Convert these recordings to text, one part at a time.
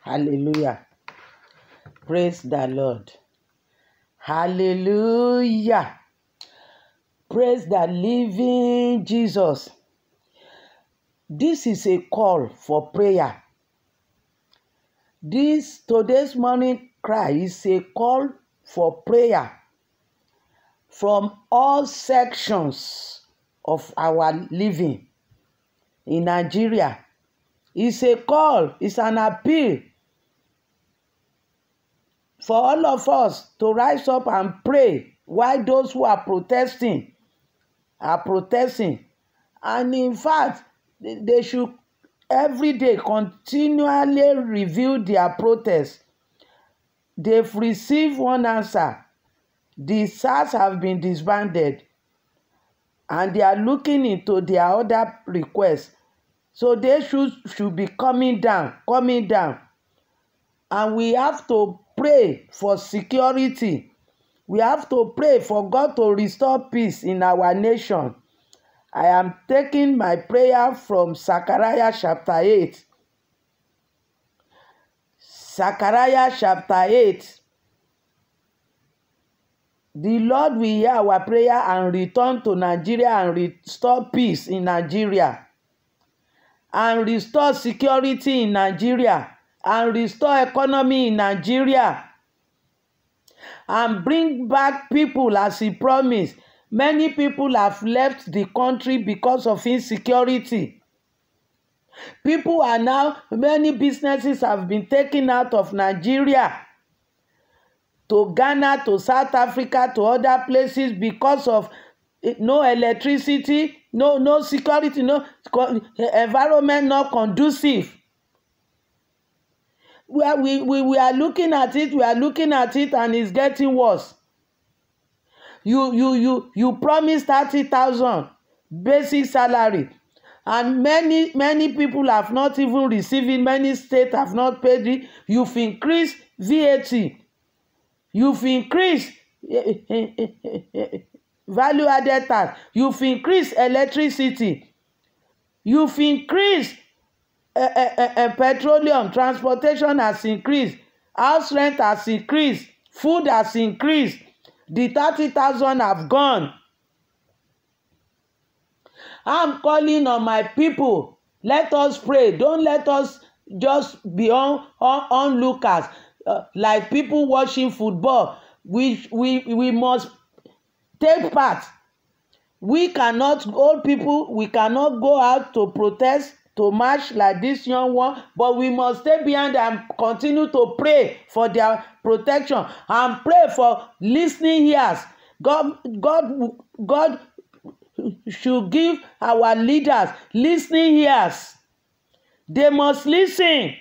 Hallelujah. Praise the Lord. Hallelujah. Praise the living Jesus. This is a call for prayer. Today's morning cry is a call for prayer from all sections of our living in Nigeria. It's a call, it's an appeal for all of us to rise up and pray while those who are protesting. And in fact, they should every day continually review their protest. They've received one answer. The SARS have been disbanded and they are looking into their other requests. So they should be coming down. And we have to pray for security. We have to pray for God to restore peace in our nation. I am taking my prayer from Zechariah chapter 8. Zechariah chapter 8. The Lord will hear our prayer and return to Nigeria and restore peace in Nigeria. And restore security in Nigeria. And restore economy in Nigeria. And bring back people as he promised. Many people have left the country because of insecurity. Many businesses have been taken out of Nigeria to Ghana, to South Africa, to other places because of no electricity, no security, no environment not conducive. We are looking at it, and it's getting worse. You promised 30,000 basic salary, and many people have not even received it. Many states have not paid it. You've increased VAT. You've increased value added tax. You've increased electricity. You've increased petroleum. Transportation has increased. House rent has increased. Food has increased. The 30,000 have gone. I'm calling on my people. Let us pray. Don't let us just be onlookers like people watching football. We must take part. We cannot, old people, we cannot go out to protest, to march like this young one, but we must stay behind and continue to pray for their protection and pray for listening ears. God should give our leaders listening ears. They must listen.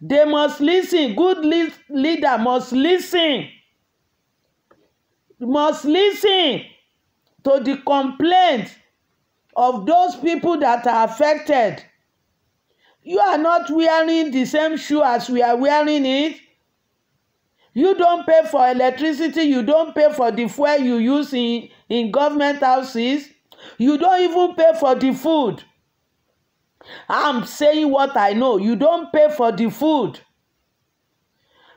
They must listen. Good leader must listen. Must listen to the complaints of those people that are affected. You are not wearing the same shoe as we are wearing it. You don't pay for electricity. You don't pay for the fuel you use in government houses. You don't even pay for the food. I'm saying what I know. You don't pay for the food.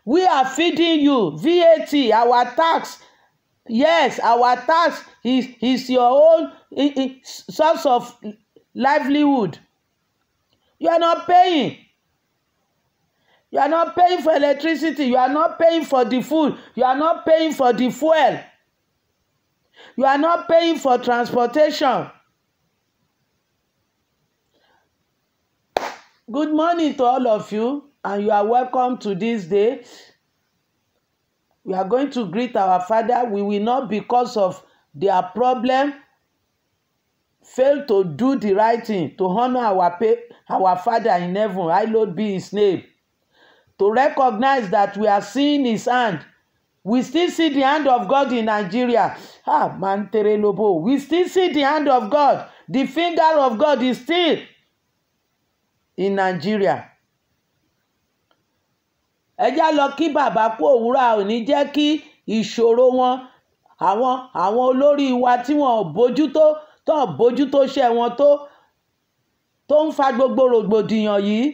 We are feeding you VAT, our tax. Yes, our tax is your own source of livelihood. You are not paying. You are not paying for electricity. You are not paying for the food. You are not paying for the fuel. You are not paying for transportation. Good morning to all of you, and you are welcome to this day. We are going to greet our Father. We will not, because of their problem, fail to do the right thing, to honor our Father in heaven. Hallowed be his name. To recognize that we are seeing his hand. We still see the hand of God in Nigeria. We still see the hand of God. The finger of God is still in Nigeria. Ẹ já lọ kí bàbá kú òwúrọ̀, ò ní jẹ́ kí ìṣòro wọn àwọn olórí wa tí wọn ò bójútó ṣẹ́ wọn tó ń fa gbogbo rògbòdìyàn yìí,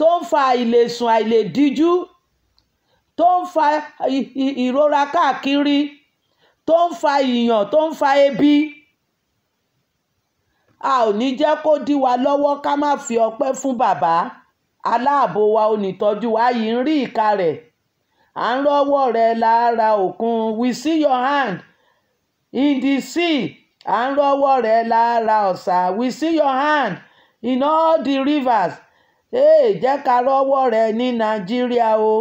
tó ń fa àìlèsùn àìlèdíjú, tó ń fa ìrora káàkiri, tó ń fa ìyàn, tó ń fa ebi. A ò ní jẹ́ kó dí wa lọ́wọ́ ká má fi ọpẹ́ fún bàbá aláàbò wa, onítọ́jú wa. Yìí ń rí ìka rẹ̀, à ń rọ́wọ́ rẹ̀ lára òkun. We see your hand in the sea. À ń rọ́wọ́ rẹ̀ lára ọ̀sà. We see your hand in all the rivers. Jẹ́ ká rọ́wọ́ rẹ̀ ní Nàìjíríà o.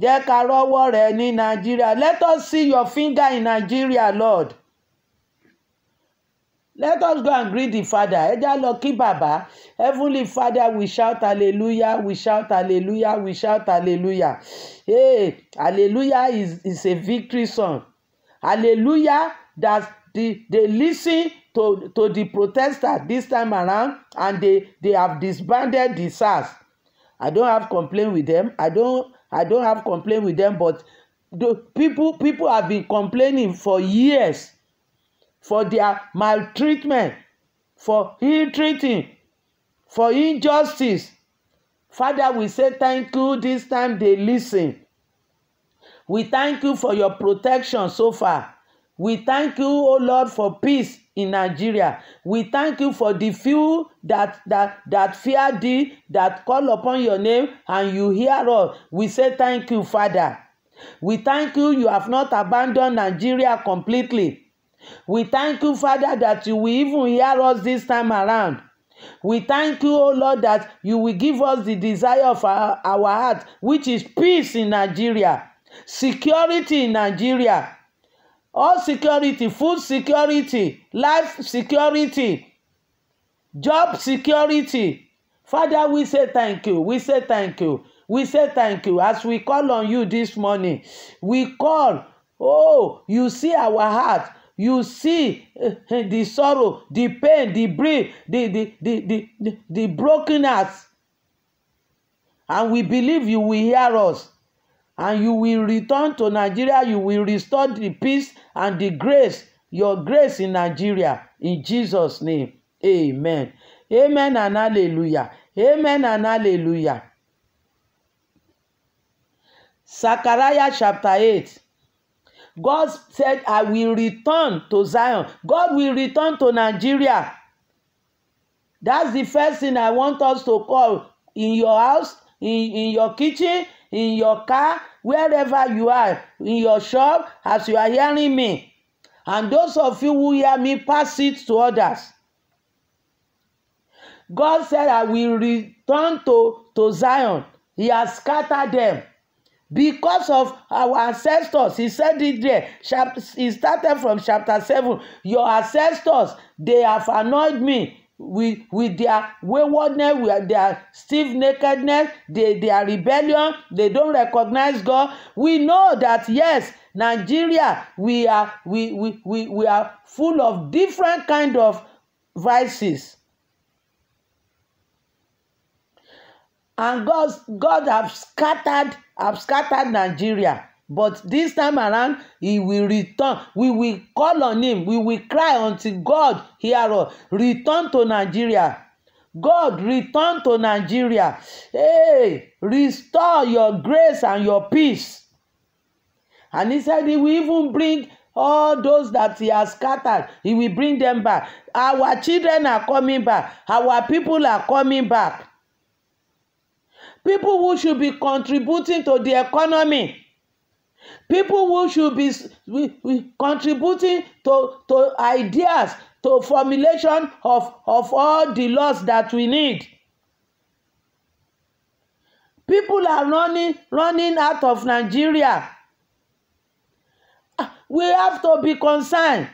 Jẹ́ ká rọ́wọ́ rẹ̀ ní Nàìjíríà. Let us see your finger in Nigeria, Lord. Let us go and greet the Father. Ẹ já lọ kí bàbá. Heavenly Father, we shout hallelujah, we shout hallelujah, we shout hallelujah. Hallelujah is a victory song. Hallelujah that they listen to the protesters this time around, and they have disbanded the SARS. I don't have complaint with them. I don't have complaint with them, but the people have been complaining for years for their maltreatment, for ill-treating, for injustice. Father, we say thank you. This time they listen. We thank you for your protection so far. We thank you, O Lord, for peace in Nigeria. We thank you for the few that fear thee, that call upon your name, and you hear us. We say thank you, Father. We thank you, you have not abandoned Nigeria completely. We thank you, Father, that you will even hear us this time around. We thank you, O Lord, that you will give us the desire of our heart, which is peace in Nigeria, security in Nigeria, all security, food security, life security, job security. Father, we say thank you. We say thank you. We say thank you. As we call on you this morning, we call, oh, you see our heart. You see the sorrow, the pain, the grief, the broken hearts. And we believe you will hear us. And you will return to Nigeria. You will restore the peace and the grace, your grace in Nigeria. In Jesus' name, amen. Amen and hallelujah. Amen and hallelujah. Zechariah chapter 8. God said, I will return to Zion. God will return to Nigeria. That's the first thing I want us to call in your house, in your kitchen, in your car, wherever you are, in your shop, as you are hearing me. And those of you who hear me, pass it to others. God said, I will return to Zion. He has scattered them. Because of our ancestors, he said it there. He started from chapter 7. Your ancestors, they have annoyed me with their waywardness, with their stiff-neckedness, their rebellion. They don't recognize God. We know that, yes, Nigeria, we are full of different kind of vices. And God have scattered Nigeria. But this time around, he will return. We will call on him. We will cry until God hear us. Return to Nigeria. God, return to Nigeria. Hey, restore your grace and your peace. And he said he will even bring all those that he has scattered. He will bring them back. Our children are coming back. Our people are coming back. People who should be contributing to the economy. People who should be contributing to ideas, to formulation of all the laws that we need. People are running out of Nigeria. We have to be concerned.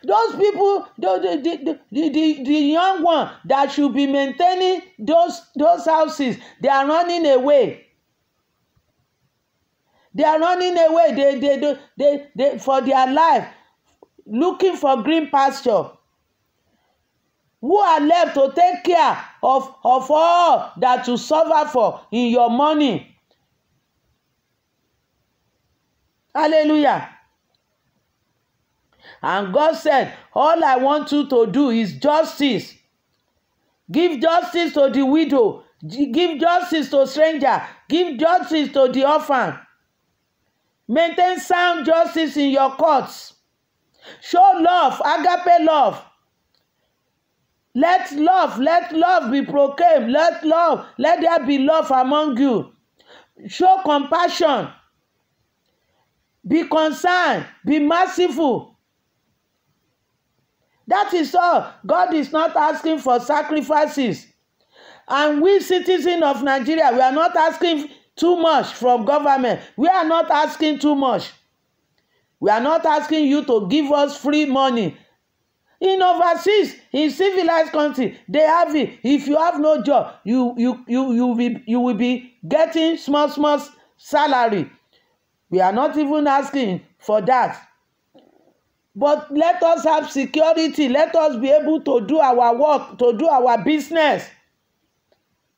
Those people, the young one that should be maintaining those houses, they are running away. They are running away. They for their life, looking for green pasture. Who are left to take care of all that you suffer for in your money? Hallelujah. And God said, all I want you to do is justice. Give justice to the widow. Give justice to stranger. Give justice to the orphan. Maintain sound justice in your courts. Show love, agape love. Let love be proclaimed. Let there be love among you. Show compassion. Be concerned. Be merciful. That is all. God is not asking for sacrifices. And we citizens of Nigeria, we are not asking too much from government. We are not asking too much. We are not asking you to give us free money. In overseas, in civilized countries, they have it. If you have no job, you will be getting small salary. We are not even asking for that. But let us have security. Let us be able to do our work, to do our business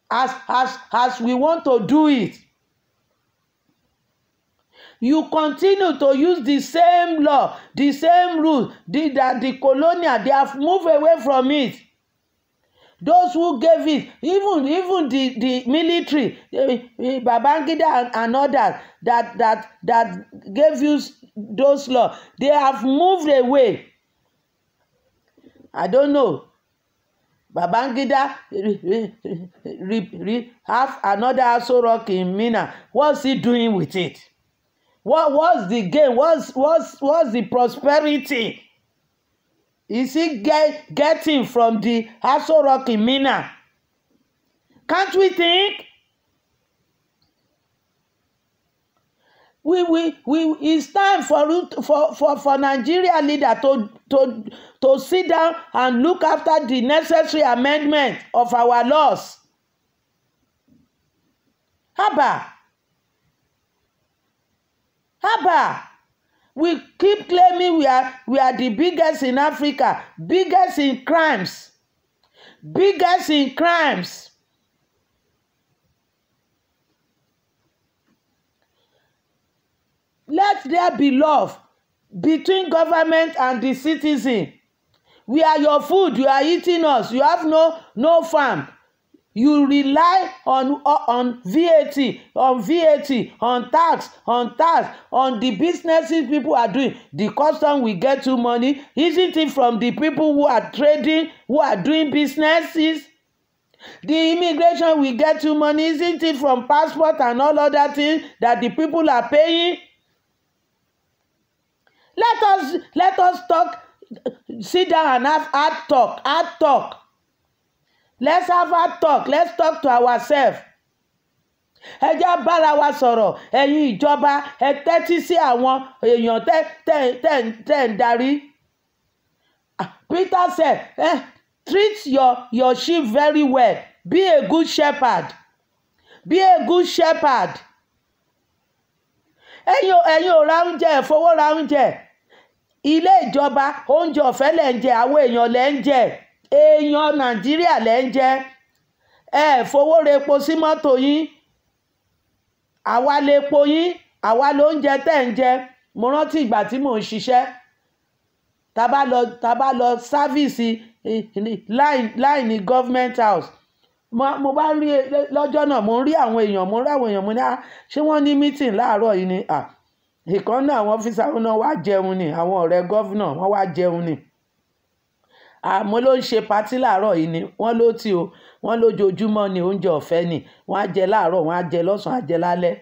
as we want to do it. You continue to use the same law, the same rules that the colonial, they have moved away from it. Those who gave it, even the military, Babangida and others that gave you those laws, they have moved away. I don't know. Babangida have another Aso Rock in Minna. What's he doing with it? What's the gain? What's the prosperity? Is he getting from the Aso Rock in Minna? Can't we think? It's time for Nigeria leader to sit down and look after the necessary amendment of our laws. Haba. We keep claiming we are the biggest in Africa, biggest in crimes. Let there be love between government and the citizen. We are your food. You are eating us. You have no farm. You rely on VAT, on tax, on the businesses people are doing. The custom will get you money. Isn't it from the people who are trading, who are doing businesses? The immigration will get you money. Isn't it from passport and all other things that the people are paying? Let us talk, sit down and have hard talk. Let's have hard talk. Let's talk to ourselves. Ẹ jẹ́ bára wa sọ̀rọ̀. Ẹ̀yin ìjọba, ẹ tẹ́tí sí àwọn èèyàn tẹ́ ń darí. Peter said, treat your sheep very well. Be a good shepherd. Ẹ̀yin ò ra oúnjẹ, ẹ fowó ra oúnjẹ. Ilé ìjọba, oúnjẹ ọ̀fẹ́ lẹ̀ ń jẹ, àwọn èèyàn lẹ̀ ń jẹ. Èèyàn Nàìjíríà lẹ̀ ń jẹ. Ẹ fowó repo sí mọ́tò yín. Àwa lepo yín, àwa lóúnjẹ tẹ́ ń jẹ. Mo rántí ìgbà tí mò ń ṣiṣẹ́. Tá bá lọ sáfíìsì line ní government house. Mo bá rí lọ́jọ́ náà, mo rí àwọn èèyàn, mo ní ṣé wọ́n ní meeting láàárọ̀ yìí ni? Ìkan náà àwọn ọ́fíìsà náà wá jẹun ni, àwọn ọ̀rẹ́ gọ́vnà wọ́n wá jẹun ni. Mo ló ń ṣe patí láàárọ̀ yìí ni, wọ́n ló tí o, wọ́n lójoojúmọ́ ni oúnjẹ ọ̀fẹ́ ni, wọ́n á jẹ láàárọ̀, wọ́n á jẹ lọ́sàn-án, á jẹ lálẹ́.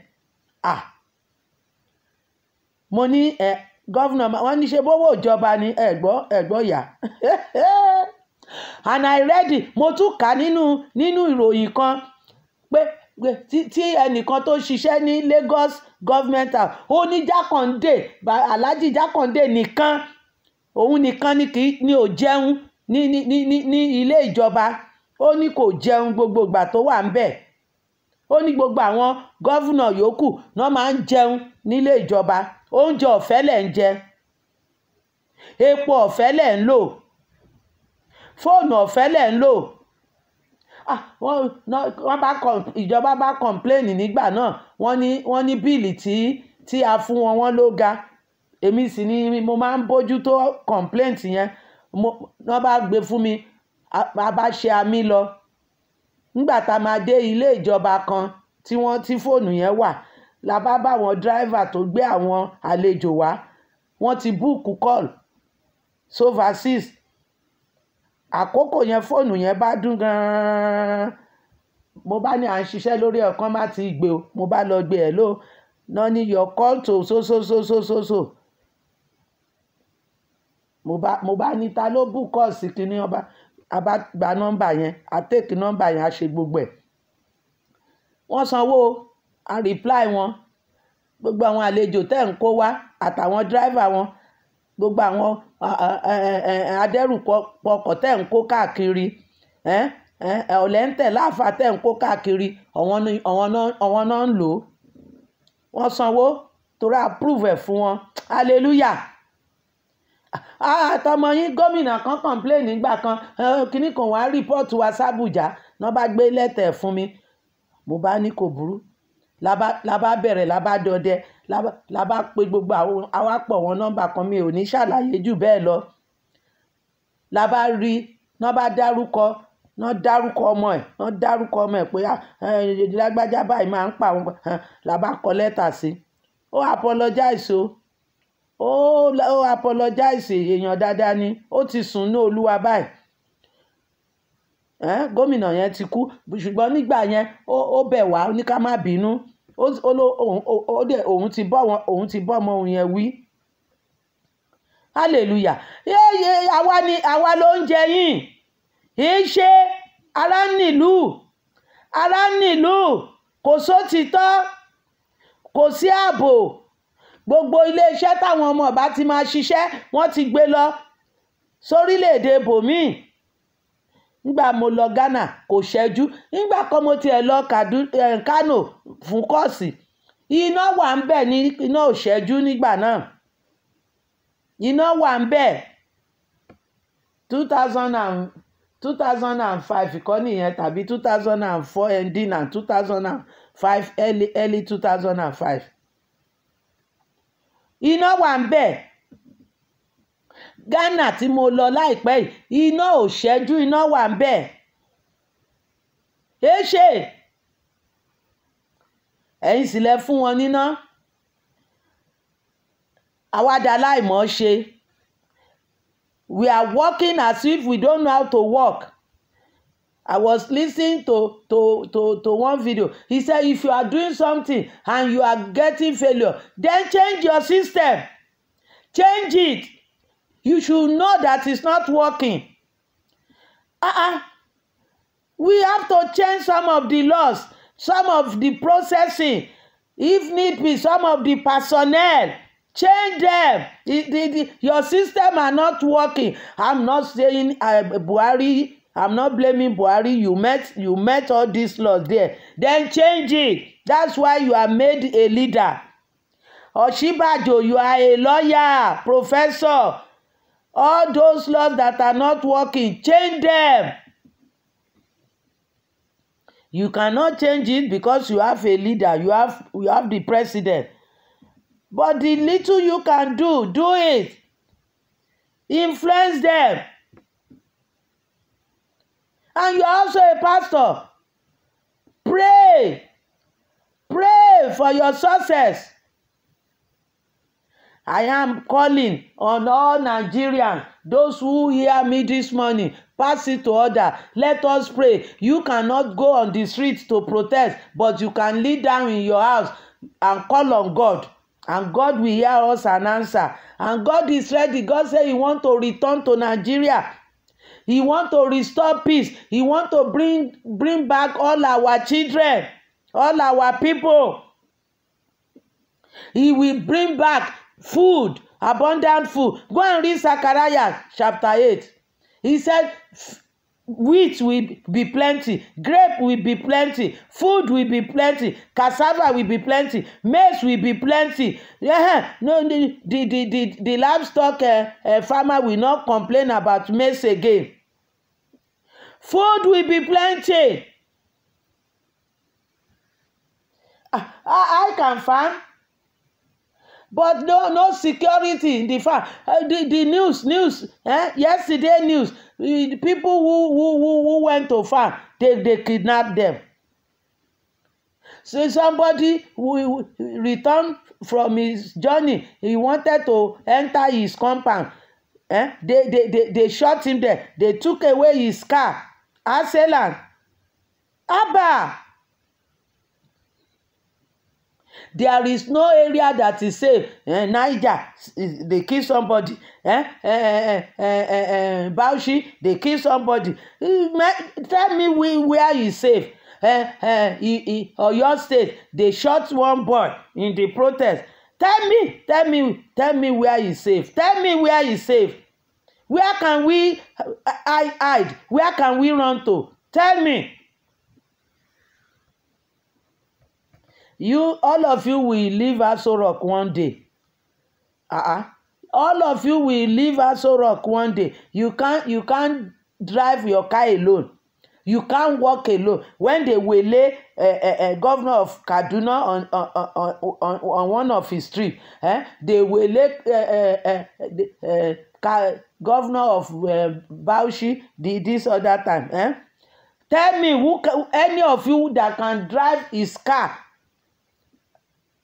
Mo ní gọ́vnà, wọ́n ní ṣe bówó ìjọba ni, ẹ̀gbọ́ yà. And I read it, mo tún kà nínú ìròyìn kan pé tí ẹnìkan tó ṣiṣẹ́ ní Lagos government house, ó ní Jákàndé, Alhaji Jákàndé nìkan, òun nìkan ni ò jẹun ní ilé ìjọba. Ó ní kò jẹun gbogbo ìgbà tó wà ń bẹ̀. Ó ní gbogbo àwọn gọ́vùnà yòókù náà máa ń jẹun nílé ìjọba. Oúnjẹ ọ̀fẹ́ lẹ̀ ń jẹ, epo ọ̀fẹ́ lẹ̀ ń lò, fóònù ọ̀fẹ́ lẹ̀ ń lò. Ìjọba bá complain nígbà náà, wọ́n ní bíìlì tí a fún wọn ló ga. Èmi sì ni mo máa ń bójú tó complaint yẹn. Wọ́n bá gbé fún mi a bá ṣe àmì lọ nígbà tá a máa dé ilé ìjọba kan tí fóònù yẹn wà la bá bá àwọn dráìvà tó gbé àwọn àlejò wá wọ́n ti búùkù call sovasis àkókò yẹn fóònù yẹn bá dún gan-an mo bá ní à ń ṣiṣẹ́ lórí ọ̀kan má ti gbé o mo bá lọ gbé ẹ̀ ló náà ní your call to so mo bá ní ta ló bú call sí kinní ọba a bá gba nọ́mbà yẹn a take nọ́mbà yẹn a ṣe gbogbo ẹ̀ wọ́n sanwó a reply wọn gbogbo àwọn àlejò tẹ́ ń kó wá àtàwọn dráìvà wọn gbogbo àwọn adẹ́rùpọkọ̀ tẹ́ ń kó káàkiri ọ̀lẹ́ńtẹ̀ láàfà tẹ́ ń kó káàkiri àwọn náà ń lò ó wọ́n sanwó torí approve ẹ̀ fún wọn hallelujah. Àtọmọ yín gómìnà kan complain nígbà kan kíní kan wá rìpọ́ọ̀tù wa sábùjá náà bá gbé lẹ́tẹ̀ fún mi mo bá ní kò burú la bá bẹ̀rẹ̀ la bá dọdẹ la bá pe gbogbo àwọn awápọ̀ wọn nọ́mbà kan mi ò ní ṣàlàyé jù bẹ́ẹ̀ lọ la bá rí náà bá dárúkọ ọmọ ẹ̀ pé lágbájá báyìí máa ń pa àwọn la bá kọ lẹ́tà sí ó apologize ó apologize èèyàn dáadáa ni ó ti sùn ní olúwa báyìí gómìnà yẹn ti kú ṣùgbọ́n nígbà yẹn ó bẹ̀ wá ní ká má bínú òun ti bọ́ ọmọ òun yẹn wí hallelujah àwa ló ń jẹ yín ṣe ará nílùú kò sótìtọ́ kò sí ààbò gbogbo iléeṣẹ́ táwọn ọmọ ọba ti máa ṣiṣẹ́ wọ́n ti gbé lọ sórílẹ̀-èdè bòmíì nígbà mo lọ Ghana kò ṣẹ́jú nígbà kan mo tiẹ̀ lọ Kano fún kọ́ọ̀sì iná wà ń bẹ̀ ní iná ò ṣẹ́jú nígbà náà iná wà ń bẹ̀ 2005 kọ́ nìyẹn tàbí 2004 ending and 2005 early 2005 iná wà ń bẹ̀ Ghana tí mo lọ láìpẹ́ yìí iná ò ṣẹ́jú iná wà ń bẹ̀ ṣe ẹ̀yin sì lẹ fún wọn níná àwàdà láìmọ̀ ṣe we are working as if we don't know how to work. I was listening to one video. He said if you are doing something and you are getting failure, then change your system. Change it. You should know that it's not working. We have to change some of the laws, some of the processing, if need be, some of the personnel. Change them. Your system are not working. I'm not saying Buhari. I'm not blaming Buhari. You met all these laws there. Then change it. That's why you are made a leader. Ọ̀ṣínbàjò, you are a lawyer, professor. All those laws that are not working, change them. You cannot change it because you have a leader. You have the president. But the little you can do it. Influence them. And you are also a pastor. Pray for your success. I am calling on all Nigerians, those who hear me this morning, pass it to others. Let us pray. You cannot go on the streets to protest, but you can lay down in your house and call on God. And God will hear us and answer. And God is ready. God said He wants to return to Nigeria. He wants to restore peace. He wants to bring back all our children, all our people. He will bring back food, abundant food. Go and read Zechariah chapter 8. He said, wheat will be plenty, grape will be plenty, food will be plenty, cassava will be plenty, maize will be plenty. No, the livestock farmer will not complain about maize again. Food will be plenty. I can farm. but no security in the farm. The news yesterday news, the people who went to farm, they kidnapped them. So somebody who returned from his journey, he wanted to enter his compound. They shot him there. They took away his car. Aselan. Abba. There is no area that is safe. Niger, they kill somebody. Bauchi, they kill somebody. Tell me where is safe. Oyo State, they shot one boy in the protest. Tell me where is safe. Tell me where is safe. Where can we hide? Where can we run to? Tell me. All of you will leave Aso Rock one day. All of you will leave Aso Rock one day. You can't drive your car alone. You can't walk alone. When they will lay governor of Kaduna on one of his streets, they will lay governor of Bauchi this other time. Tell me any of you that can drive his car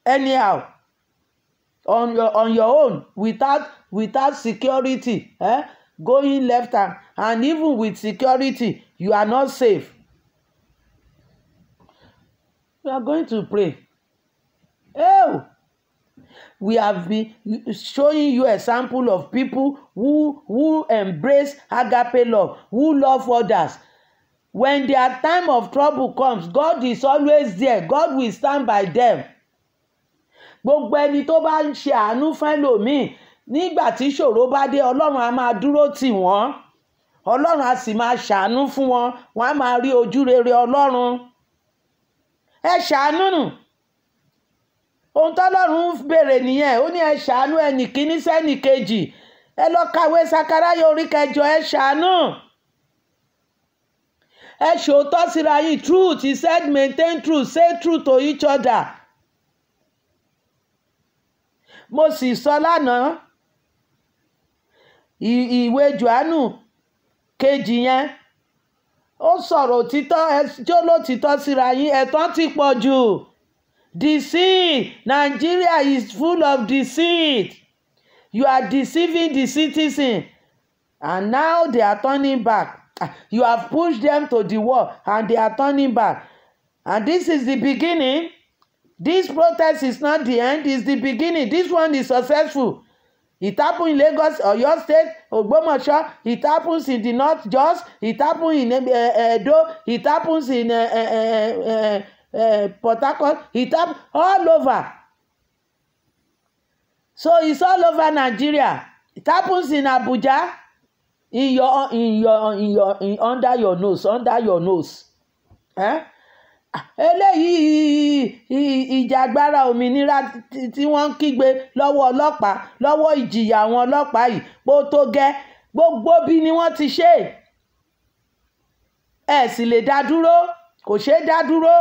anyhow on your own without security, going left and even with security, you are not safe. We are going to pray. We have been showing you a sample of people who embrace agape love, who love others. When their time of trouble comes, God is always there. God will stand by them. Gbogbo ẹni tó bá ń ṣe àánú fún ẹlòmíì nígbà tí ìṣòro bá dé, Ọlọ́run á máa dúró tì wọ́n. Ọlọ́run á sì máa ṣàánú fún wọn. Wọ́n á máa rí ojú rere Ọlọ́run. Ẹ ṣàánú nù. Ohun tọ́lọ́run béèrè nìyẹn. Ó ní ẹ ṣàánú ẹnì kíní sẹ́nì kejì. Ẹ lọ kàwé Sakaraya orí 9, ẹ ṣàánú. Ẹ ṣòótọ́ síra yín. Truth, he said, maintain truth, say truth to each other. Mo sì sọ lánàá ìwé Jòhánù kejì yẹn, ó sọ̀rọ̀ òtítọ́, ẹjọ́ lótìtọ́ síra yín. Ẹ̀tàn ti pọ̀ jù. Deceit. Nigeria is full of deceit. You are deceiving the citizen, and now they are turning back. You have pushed them to the wall and they are turning back. And this is the beginning. This protest is not the end, it's the beginning. This one is successful. It happened in Lagos, Oyo State, Ogbomoso. It happens in the North, Jos. It happens in Edo. It happens in Port Harcourt. It happens all over. So it's all over Nigeria. It happens in Abuja, under your nose. Eléyìí ìjàgbara òmìnira tí wọ́n ń kígbe lọ́wọ́ ọlọ́pàá, lọ́wọ́ ìjìyà àwọn ọlọ́pàá yìí pé ó tó gẹ́. Gbogbo bí ni wọ́n ti ṣe. Ẹ sì lè dá dúró. Kò ṣeé dá dúró.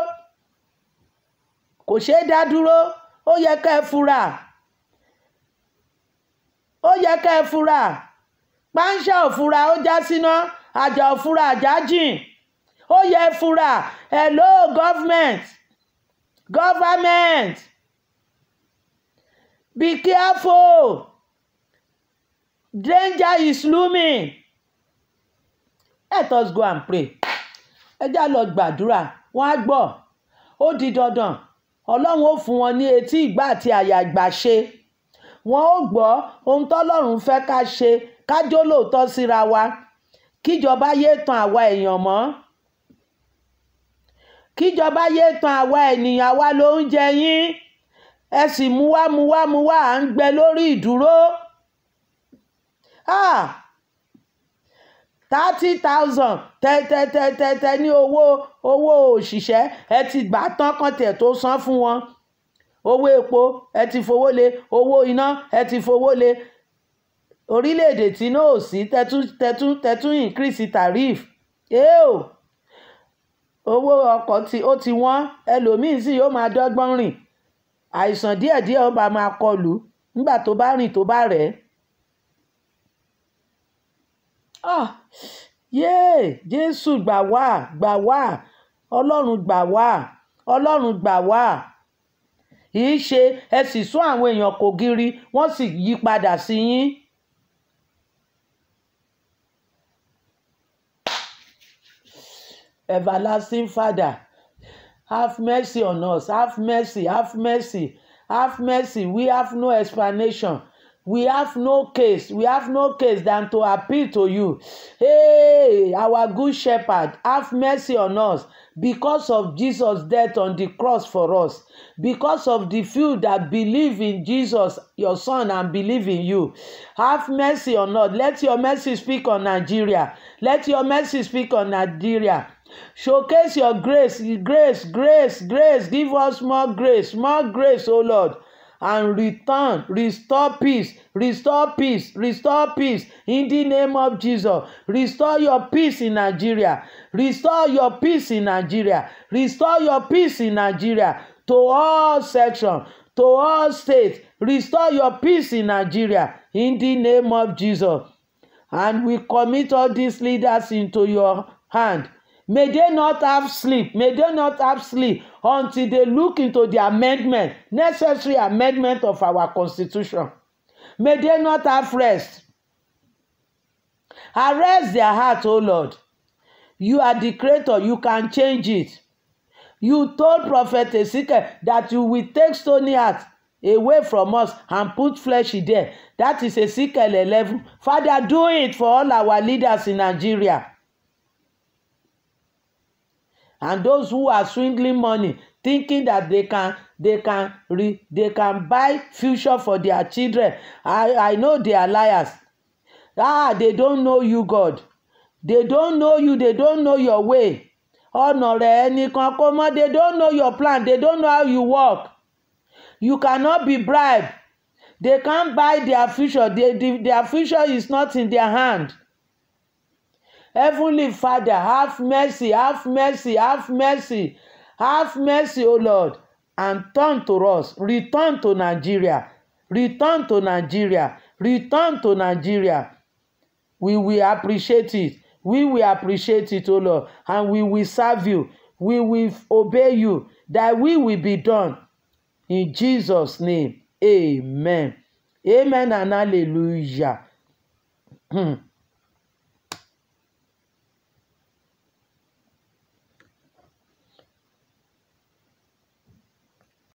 Kò ṣeé dá dúró. Ó yẹ ká ẹ fura. Ó yẹ ká ẹ fura. Páńṣá ò fura ó já síná. Àjà ò fura àjà jìn. Ó yẹ fura. Hello government. Be careful. Danger is looming. Let us go and pray. Ẹ já lọ gbàdúrà. Wọ́n á gbọ́. Ó di dandan. Ọlọ́run ó fún wọn ní etí ìgbà àti àyà ìgbà ṣe. Wọ́n ó gbọ́ ohun tọ́lọ́run fẹ́ ká ṣe. Ká jó lóòótọ́ síra wa. Kíjọba yé tan àwa èèyàn mọ́. Kíjọba yé tan àwa ènìyàn wa ló ń jẹ yín. Ẹ sì mú wá à ń gbẹ lórí ìdúró. 30,000 tẹ ní owó òṣìṣẹ́ ẹ ti gbà tán kán tẹ̀ tó san fún wọn. Owó epo ẹ ti fowó lé, owó iná ẹ ti fowó lé. Orílẹ̀-èdè tí náà ò sí tẹ̀tún increase tariff. Owó ọkọ̀ ó ti wọ́n. Ẹlòmíì sì yóò máa dọ́gbọ́n rìn. Àìsàn díẹ̀díẹ̀ ó bá máa kọlù. nígbà tó bá rìn tó bá rẹ̀ Jésù gbà wá Ọlọ́run gbà wá Ọlọ́run gbà wá. Kìí ṣe ẹ sì sún àwọn èèyàn kò giri wọ́n sì yí padà sí yín. Everlasting Father, have mercy on us. Have mercy, have mercy, have mercy. We have no explanation. We have no case. We have no case than to appeal to you. Hey, our good shepherd, have mercy on us because of Jesus' death on the cross for us. Because of the few that believe in Jesus, your son, and believe in you. Have mercy on us. Let your mercy speak on Nigeria. Let your mercy speak on Nigeria. Showcase your grace, grace, grace, grace. Give us more grace, oh Lord. And restore peace in the name of Jesus. Restore your peace in Nigeria. Restore your peace in Nigeria. Restore your peace in Nigeria to all sections, to all states. Restore your peace in Nigeria in the name of Jesus. And we commit all these leaders into your hand. May they not have sleep. May they not have sleep until they look into the amendment, necessary amendment of our constitution. May they not have rest. Arrest their heart, O Lord. You are the creator. You can change it. You told Prophet Ezekiel that you will take stony heart away from us and put flesh in there. That is Ezekiel 11. Father, do it for all our leaders in Nigeria. And those who are swindling money, thinking that they can buy future for their children. I know they are liars. They don't know you, God. They don't know you. They don't know your way. They don't know your plan. They don't know how you work. You cannot be bribed. They can't buy their future. Their future is not in their hand. Heavenly Father, have mercy, have mercy, have mercy. Have mercy, O Lord, and turn to us. Return to Nigeria. Return to Nigeria. Return to Nigeria. We will appreciate it. We will appreciate it, O Lord, and we will serve you. We will obey you. Thy will be done. In Jesus' name, amen. Amen and hallelujah.